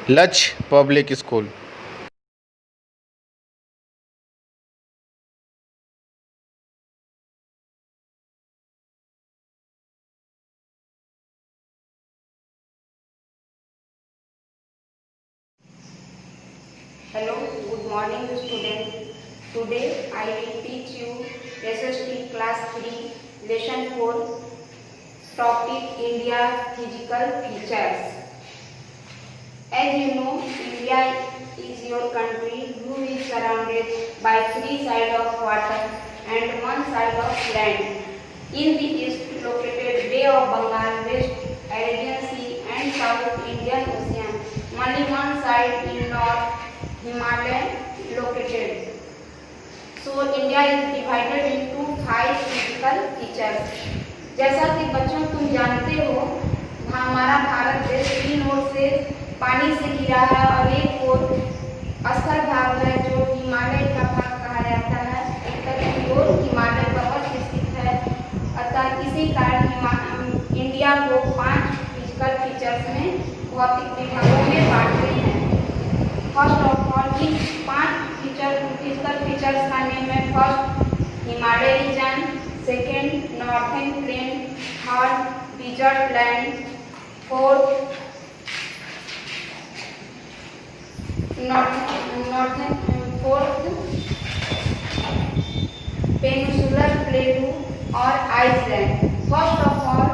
लक्ष्य public school. Hello, good morning student. Today I will teach you SST class 3 lesson 4 topic India physical features. As you know, India is your country who is surrounded by 3 sides of water and 1 side of land. In the east located Bay of Bengal, west Arabian Sea and south Indian Ocean. Only one side in north Himalaya located. So India is divided into 5 physical features. जैसा कि बच्चों तुम जानते हो, हमारा भारत देश 3 ओर से पानी से घिरा है और एक ओर स्थल भाग है जो हिमालय का भाग कहा जाता है, उत्तर की ओर हिमालय पर्वत स्थित है। अतः इसी कारण इंडिया को 5 फिजिकल फीचर्स में भौतिक विभागों में बांटते हैं। First of all in 5 physical features का नेम है। First Himalaya region, second northern plain, third desert land, fourth peninsular plateau और आइसलैंड। फर्स्ट ऑफ ऑल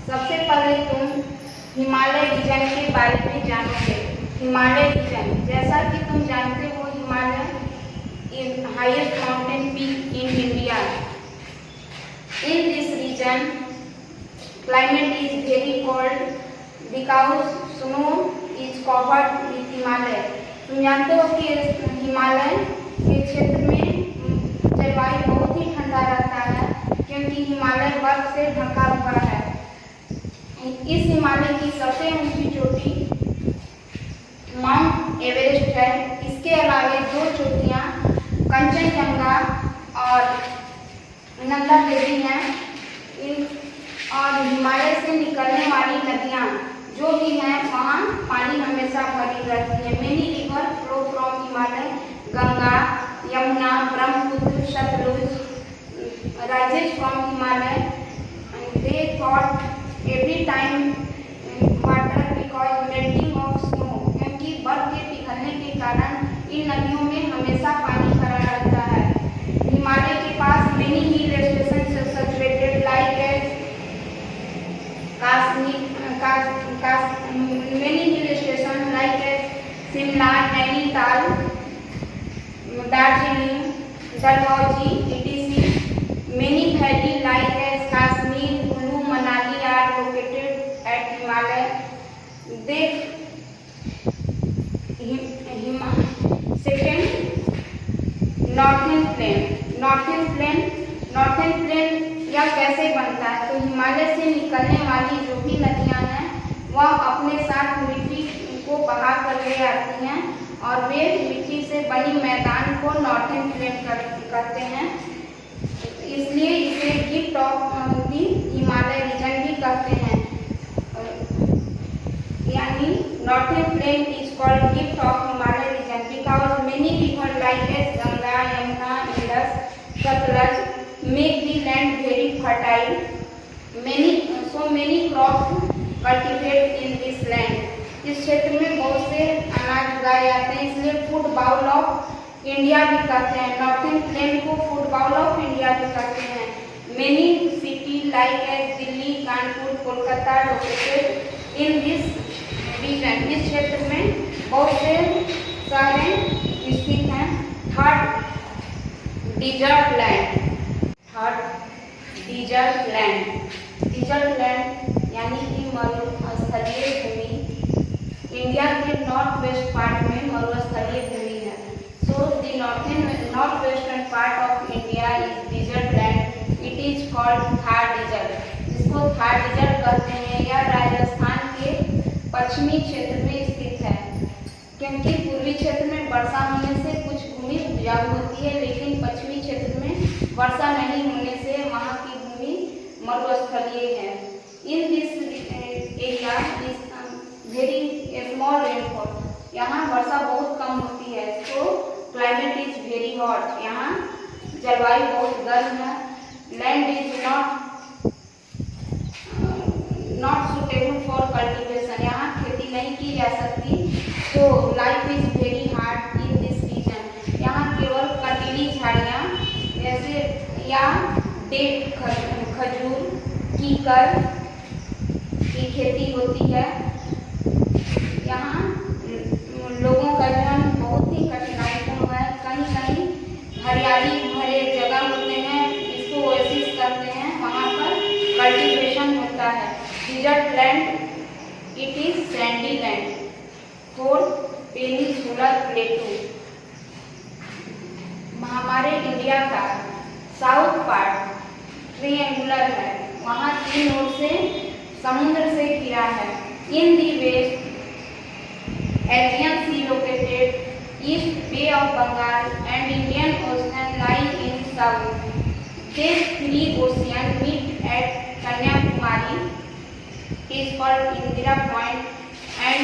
सबसे पहले तुम हिमालय रीजन के बारे में जानोगे। हिमालय रीजन, जैसा कि तुम जानते हो, Himalaya is highest mountain peak in India. In this region, climate is very cold because snow is covered with Himalaya. तुम जानते हो कि हिमालय के क्षेत्र में जलवायु बहुत ही ठंडा रहता है क्योंकि हिमालय बर्फ से ढका हुआ है। इस हिमालय की सबसे ऊंची चोटी माउंट एवरेस्ट है। इसके अलावा 2 चोटियां कंचनजंगा और नंदा देवी हैं। और हिमालय से निकलने वाली नदियां जो भी हैं वहाँ पानी हमेशा भरी रहती है। Many river flow from Himalaya, Ganga, Yamuna, Brahmaputra, Sutlej rises from Himalaya. They thought every time water because melting of snow, क्योंकि बर्फ के पिघलने के कारण इन नदियों में हमेशा पानी भरा रहता है। हिमालय के पास many hill station situated like as many hill station like as Shimla, Nainital, Darjeeling, Dalhousie etc. Many valley like as Kashmir, Kullu, Manali are located at Himalaya. Second northern plain यह कैसे बनता है? तो हिमालय से निकलने वाली जो भी नदियां हैं वह अपने साथ मिट्टी को बहा कर ले आती हैं और वे मिट्टी से बनी मैदान को नॉर्थर्न प्लेन करते हैं। इसलिए इसे gift of the Himalaya region भी कहते हैं। यानी northern plain is called gift of Himalaya region because many river like as Ganga, Yamuna, Indus, Sutlej make the land very fertile. Many crops cultivate in this land. इस क्षेत्र में बहुत से अनाज उगाए जाते हैं, इसलिए फूड बाउल ऑफ इंडिया भी कहते हैं। नॉर्थर्न प्लेन को फूड बाउल ऑफ इंडिया भी कहते हैं। Many city like as Delhi, Kanpur, Kolkata located in this region. इस क्षेत्र में बहुत से शहरें स्थित हैं। थर्ड डिजर्ट लैंड यानी कि मरुस्थलीय भूमि। इंडिया के नॉर्थ वेस्ट पार्ट में मरुस्थलीय भूमि है। So the north western part of India is desert land. It is called Thar desert, जिसको थार डिजर्ट कहते हैं। यह राजस्थान के पश्चिमी क्षेत्र में स्थित है क्योंकि पूर्वी क्षेत्र में वर्षा होने से कुछ भूमि उपजाऊ होती है, लेकिन पश्चिमी क्षेत्र में वर्षा नहीं होने से वहाँ की भूमि मरुस्थलीय है। In this area is very small rainfall. यहाँ वर्षा बहुत कम होती है। So climate is very hot, यहाँ जलवायु बहुत गर्म है। Land is not suitable for cultivation, यहाँ खेती नहीं की जा सकती। So life is very hard in this region, यहाँ केवल कटीली झाड़ियाँ जैसे या डेट, खजूर, कीकर की खेती होती है। यहाँ लोगों का जीवन बहुत ही कठिनाईपूर्ण है। कहीं कहीं हरियाली भरे जगह होते हैं, इसको ओएसिस करते हैं, वहाँ पर कल्टीवेशन होता है। Desert land, it is sandy land. Fourth, peninsular plateau, हमारे इंडिया का साउथ पार्ट ट्रायंगुलर है, वहाँ 3 ओर से समुद्र से घिरा है। In the west Aegean sea located, east bay of Bengal and Indian ocean lie in south. These 3 oceans meet at Kanyakumari, is called Indira Point, and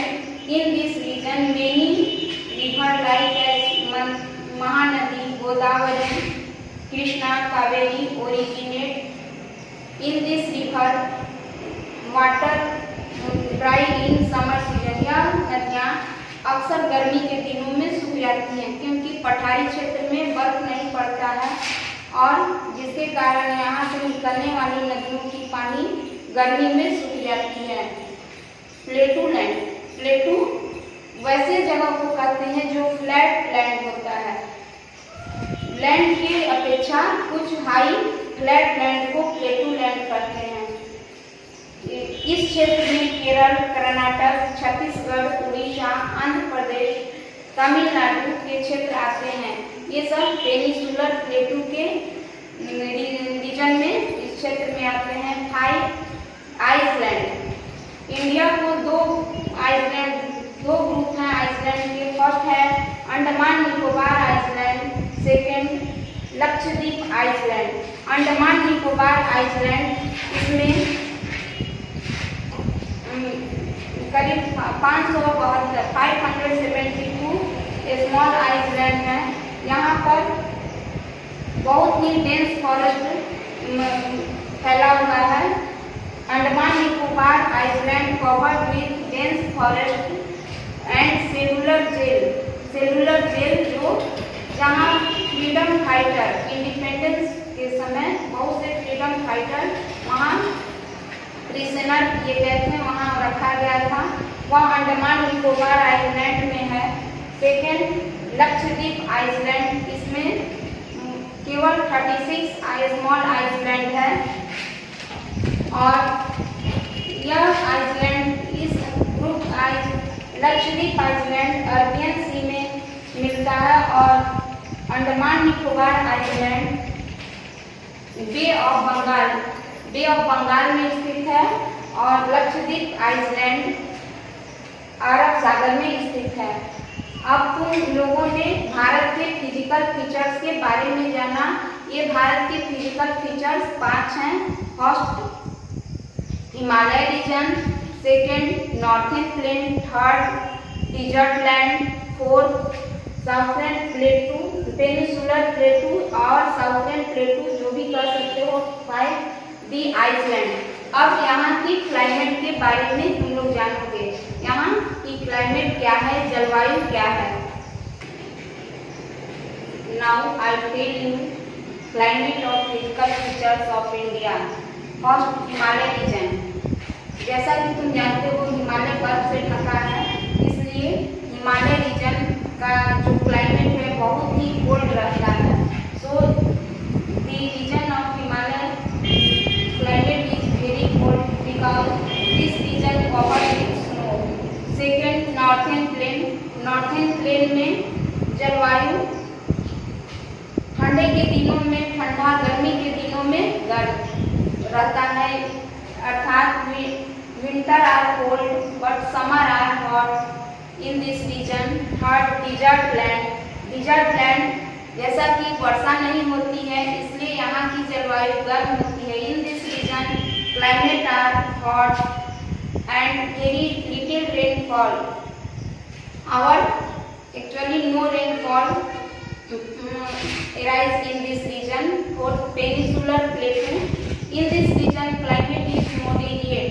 in this region many rivers like as Mahanadi, Godavari, Krishna, Kaveri originate. In this river, water dry in summer season. यह नदियाँ अक्सर गर्मी के दिनों में सूख जाती हैं, क्योंकि पठारी क्षेत्र में बर्फ नहीं पड़ता है, और जिसके कारण यहाँ से निकलने वाली नदियों की पानी गर्मी में सूख जाती है। प्लेटू लैंड, प्लेटू वैसे जगह को कहते हैं जो फ्लैट लैंड होता है। लैंड की अपेक्षा कुछ हाई फ्लैट लैंड को प्लेटू लैंड कहते हैं। इस क्षेत्र में केरल, कर्नाटक, छत्तीसगढ़, उड़ीसा, आंध्र प्रदेश, तमिलनाडु के क्षेत्र आते हैं। ये सब पेनिनसुलर प्लेटू के रीजन में, इस क्षेत्र में आते हैं। 5 आइसलैंड, इंडिया को 2 आइसलैंड, 2 ग्रुप हैं आइसलैंड के। फर्स्ट है Andaman Nicobar island, second Lakshadweep island. Andaman Nicobar island, इसमें करीब 572 स्मॉल आइसलैंड है। यहाँ पर बहुत ही डेंस फॉरेस्ट फैला हुआ है। Andaman Nicobar island covered with dense forest and cellular jail, जो जहाँ फ्रीडम फाइटर, इंडिपेंडेंस के समय बहुत से फ्रीडम फाइटर वहाँ प्रिजनर किए गए थे, वहाँ रखा गया था। वह अंडमान निकोबार आइसलैंड में है। सेकेंड लक्षद्वीप आइसलैंड, इसमें केवल 36 स्मॉल आइसलैंड है, और यह आइसलैंड, इस group Lakshadweep island Arabian sea में मिलता है, और Andaman Nicobar island bay of Bengal में स्थित है, और लक्षद्वीप आइसलैंड अरब सागर में स्थित है। अब तुम लोगों ने भारत के फिजिकल फीचर्स के बारे में जाना। ये भारत के फिजिकल फीचर्स 5 हैं। First Himalaya region, second northern plain, third desert land, fourth southern plateau, peninsular plateau और साउथर्न प्लेटू जो भी कर सकते हो। 5 दी आइसलैंड। अब यहाँ की क्लाइमेट के बारे में तुम लोग जानोगे। यहाँ की क्लाइमेट क्या है, जलवायु क्या है। Now I tell you climate और physical features of India. First Himalaya region, जैसा कि तुम जानते हो हिमालय बर्फ से ढका है, इसलिए हिमालय रीजन का जो क्लाइमेट है बहुत ही कोल्ड रहता है। So the region of Himalaya climate is very cold because this region covered with snow. Second northern plain में जलवायु ठंडे के दिनों में ठंडा, गर्मी के दिनों में गर्म रहता है, अर्थात winter are cold but summer are hot in this region. Third desert land, जैसा कि वर्षा नहीं होती है इसलिए यहाँ की जलवायु गर्म होती है। In this region climate are hot and very little rainfall. our actually no rainfall arise in this region for peninsular plateau. In this region climate is moderate.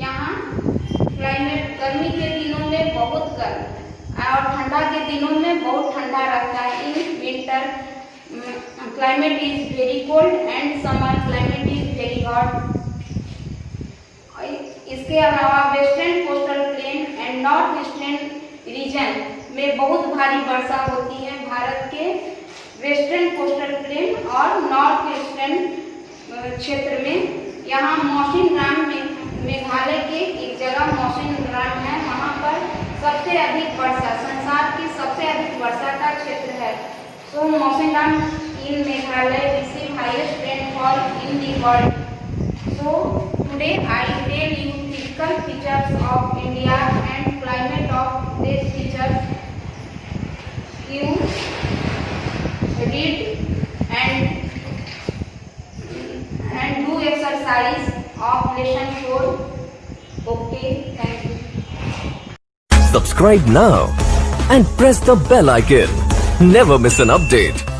यहाँ क्लाइमेट गर्मी के दिनों में बहुत गर्म और ठंडा के दिनों में बहुत ठंडा रहता है. In winter climate is very cold and summer climate is very hot. इसके अलावा western coastal plain and north eastern region में बहुत भारी वर्षा होती है. भारत के वेस्टर्न कोस्टल प्लेन और नॉर्थ ईस्टर्न क्षेत्र में. यहाँ मौसिनराम में मेघालय के एक जगह मौसिनराम है, वहाँ पर सबसे अधिक वर्षा, संसार की सबसे अधिक वर्षा का क्षेत्र है. So Mawsynram in Meghalaya receive highest rainfall in the world. So today I tell you physical features of India and climate of this features. You read and do exercise of lesson 4. Okay, thank you. Subscribe now and press the bell icon. Never miss an update.